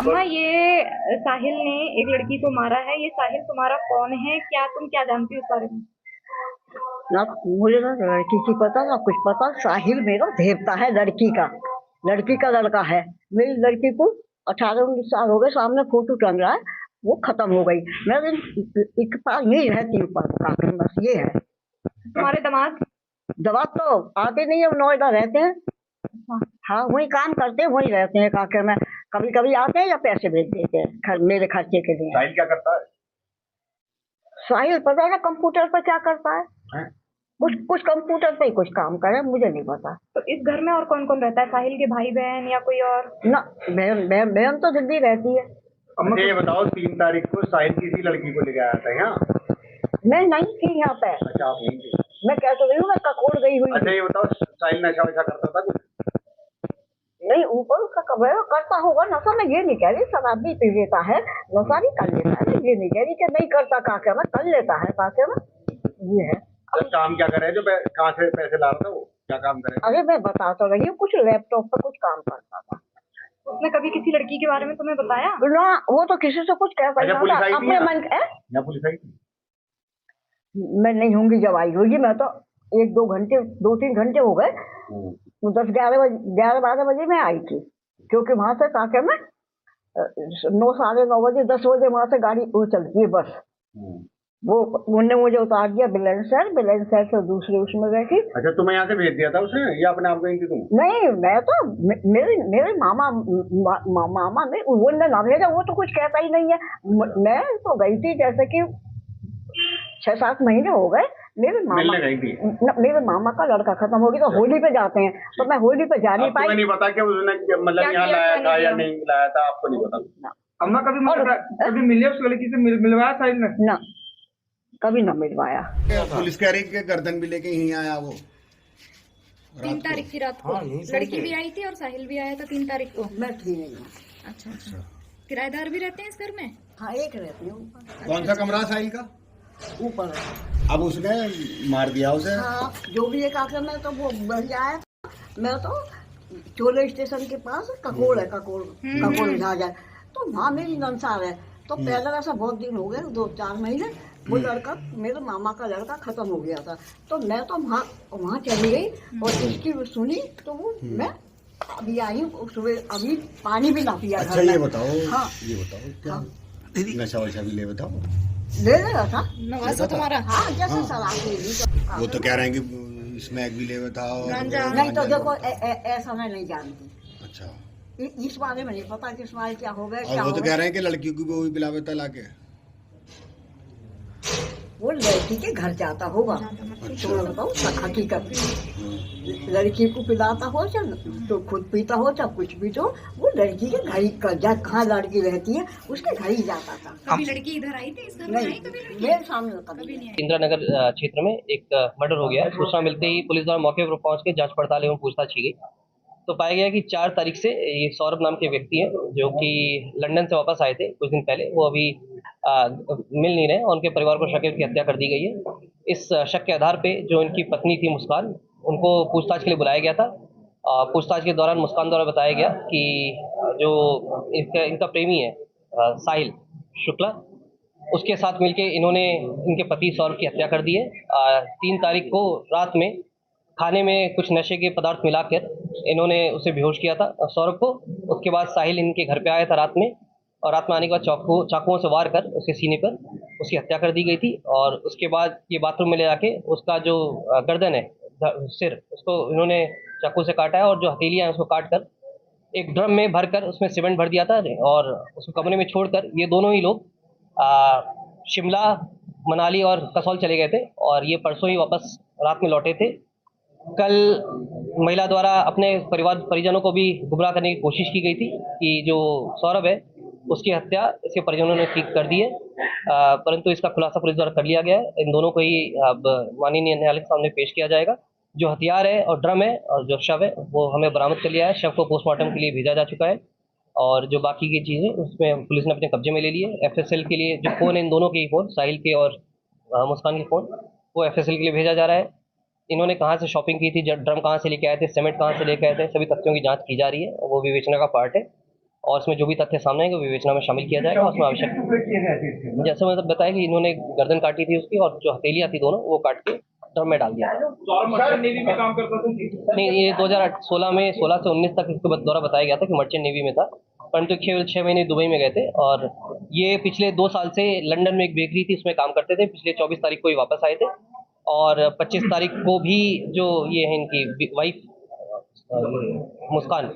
अम्मा, ये साहिल ने एक लड़की को मारा है। ये साहिल तुम्हारा कौन है? तुम क्या जानती हो इस बारे में? ना मुझे ना लड़की की पता ना कुछ पता। साहिल मेरा देवता है, लड़की का लड़का है। मेरी लड़की को 18-19 साल हो गए, सामने फोटो टंग रहा है, वो खत्म हो गई। मैं एक पास नहीं रहती हूँ, पर बस ये है। तुम्हारे दामाद? दवा तो आते नहीं है, वो नोएडा रहते हैं। हाँ, वही काम करते हैं, वही रहते हैं काके में। कभी कभी आते हैं या पैसे भेज देते हैं मेरे खर्चे के लिए। साहिल क्या करता है? साहिल पता है ना कंप्यूटर पर क्या करता है? हैं? कुछ कुछ कंप्यूटर पे ही कुछ काम करे, मुझे नहीं पता। तो इस घर में और कौन कौन रहता है? साहिल के भाई बहन या कोई और? ना, बहन बहन बहन तो दिल्ली रहती है। मुझे ये बताओ, 3 तारीख को साहिल किसी लड़की को लेके आया था यहाँ? मैं नहीं थी यहाँ पे। अच्छा, आप नहीं थी। मैं कह तो रही हूँ, मैं ककोड़ गई हुई अच्छा, थी। ये बताओ, साहिल नशा वशा करता था कुछ? नहीं, ऊपर उसका कब करता होगा नशा, मैं ये नहीं कह रही शराब भी पी लेता है, नशा भी कर लेता है। मैं ये नहीं कह रही कि नहीं करता, काके में कर लेता है काके में। ये है। तो काम क्या करे? जो कहाँ से पैसे ला रहा था, वो क्या काम करे? अरे मैं बता तो रही हूँ, कुछ लैपटॉप पर कुछ काम करता था। उसने कभी किसी लड़की के बारे में तुम्हें बताया? ना, वो तो किसी से कुछ कहता अच्छा, ही पुलिस था आई थी अपने यहाँ? मन। यहाँ पुलिस आई थी? मैं नहीं होंगी, जब आई होगी। मैं तो 1-2 घंटे, 2-3 घंटे हो गए। वो 10-11 बजे, 11-12 बजे में आई थी, क्योंकि वहां से ताके में 9, 9:30 बजे, 10 बजे वहां से गाड़ी वो चलती है, बस। वो उन्होंने मुझे उतार दिया बिलेंसर से दूसरे उसमें बैठी। अच्छा, तुम्हें यहाँ से भेज दिया था उसने या अपने आप गई थी तुम? नहीं, मैं तो मेरे मेरे मामा ने उन्होंने ना भेजा, वो तो कुछ कहता ही नहीं है। मैं तो गई थी, जैसे कि 6-7 महीने हो गए। मिलने गई थी? मेरे मामा का लड़का खत्म हो गया, तो होली पे जाते हैं, तो मैं होली पे जा नहीं आपको पाई। नहीं पता कि उसने मतलब क्या यहाँ किया, लाया क्या था नहीं या किया? नहीं लाया था, आपको नहीं पता? अम्मा कभी मिले उस लड़की से? मिलवाया साहिल ने? ना, कभी ना मिलवाया। पुलिस कह रही कि गर्दन भी लेके यहीं आया वो 3 तारीख की रात को लड़की भी आई थी और साहिल भी आया था 3 तारीख को। मैं थी नहीं। अच्छा अच्छा। किराएदार भी रहते हैं इस घर में? हाँ, एक रहती हूँ ऊपर। कौन सा कमरा साहिल का? ऊपर। अब उसने मार दिया उसे? हाँ, जो भी एक आखिर में तो वो बन जाए। मैं तो चोले स्टेशन के पास ककोड़ है, ककोड़ जहाँ जाए, तो वहाँ मेरी नंसार है। तो पहले वैसा बहुत दिन हो गए, 2-4 महीने, वो लड़का, मेरे मामा का लड़का खत्म हो गया था, तो मैं तो वहाँ चली गई और इसकी सुनी, तो वो मैं अभी आई हूँ सुबह, अभी पानी भी ना पिया। अच्छा, ये बताओ। हाँ, ये बताओ, क्या नशा वशा भी ले बताओ? ले रहा था नवासा तुम्हारा? हाँ, जैसे शराब ले ली तो। वो तो कह रहे हैं कि स्मैक भी ले बताओ। नहीं तो देखो, ऐसा मैं नहीं जानती। अच्छा, इस बारे में नहीं पता कि इस बारे क्या हो गया, और क्या वो हो तो गया। कह रहे हैं कि लड़की को भी वो भी पिलावेता लाके। वो लड़की के घर जाता होगा, तो मैं बताऊँ हकीकत। लड़की को पिलाता हो चाहे तो खुद पीता हो, चाहे कुछ भी, तो वो लड़की के घर ही कहाँ लड़की रहती है उसके घर ही जाता था। कभी लड़की इधर आई थी? इस घर में आई नहीं, कभी लड़की? मेरे सामने कभी कभी नहीं आई। इंदिरा नगर क्षेत्र में एक मर्डर हो गया। सूचना मिलते ही पुलिस द्वारा मौके पर पहुंच के जांच पड़ताल एवं पूछताछ की गई, तो पाया गया कि 4 तारीख से ये सौरभ नाम के व्यक्ति हैं, जो कि लंदन से वापस आए थे कुछ दिन पहले। वो अभी मिल नहीं रहे और उनके परिवार को शक है कि हत्या कर दी गई है। इस शक के आधार पे जो इनकी पत्नी थी मुस्कान, उनको पूछताछ के लिए बुलाया गया था। पूछताछ के दौरान मुस्कान द्वारा बताया गया कि जो इनका प्रेमी है साहिल शुक्ला, उसके साथ मिलके इन्होंने इनके पति सौरभ की हत्या कर दी है। 3 तारीख को रात में खाने में कुछ नशे के पदार्थ मिलाकर इन्होंने उसे बेहोश किया था सौरभ को। उसके बाद साहिल इनके घर पे आया था रात में, और रात में आने के बाद चाकुओं से वार कर उसके सीने पर उसकी हत्या कर दी गई थी। और उसके बाद ये बाथरूम में ले जाके उसका जो गर्दन है, सिर, उसको इन्होंने चाकू से काटा है, और जो हथेलियां हैं उसको काट कर एक ड्रम में भरकर उसमें सीमेंट भर दिया था और उसको कमरे में छोड़कर ये दोनों ही लोग शिमला, मनाली और कसौल चले गए थे, और ये परसों ही वापस रात में लौटे थे। कल महिला द्वारा अपने परिवार परिजनों को भी गुमराह करने की कोशिश की गई थी कि जो सौरभ है उसकी हत्या इसके परिजनों ने ठीक कर दी है, परंतु इसका खुलासा पुलिस द्वारा कर लिया गया है। इन दोनों को ही अब माननीय न्यायालय के सामने पेश किया जाएगा। जो हथियार है और ड्रम है और जो शव है वो हमें बरामद कर लिया है। शव को पोस्टमार्टम के लिए भेजा जा चुका है, और जो बाकी की चीज़ें उसमें पुलिस ने अपने कब्जे में ले ली है। एफएसएल के लिए जो फ़ोन है, इन दोनों के ही फ़ोन, साहिल के और मुस्कान के फ़ोन, वो एफएसएल के लिए भेजा जा रहा है। इन्होंने कहाँ से शॉपिंग की थी, ड्रम कहाँ से लेके आए थे, सीमेंट कहाँ से लेके आए थे, सभी तथ्यों की जांच की जा रही है, वो विवेचना का पार्ट है। और उसमें जो भी तथ्य सामने आएंगे विवेचना में शामिल किया जाएगा। उसमें आवश्यक जैसे मैंने बताया कि इन्होंने गर्दन काटी थी उसकी, और जो हथेलियां थी दोनों वो काट के ड्रम में डाल दिया। मर्चेंट नेवी में काम करता था। नहीं, ये 2016 में 16 से 19 तक इसके द्वारा बताया गया था कि मर्चेंट नेवी में था, परंतु केवल 6 महीने दुबई में गए थे। और ये पिछले 2 साल से लंदन में एक बेकरी थी उसमें काम करते थे। पिछले 24 तारीख को ये वापस आए थे, और 25 तारीख को भी जो ये है इनकी वाइफ मुस्कान,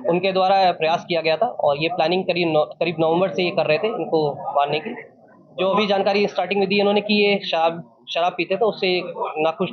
उनके द्वारा प्रयास किया गया था, और ये प्लानिंग करीब नवंबर से ये कर रहे थे इनको मारने की। जो अभी जानकारी स्टार्टिंग में दी इन्होंने कि ये शराब पीते थे, उससे नाखुश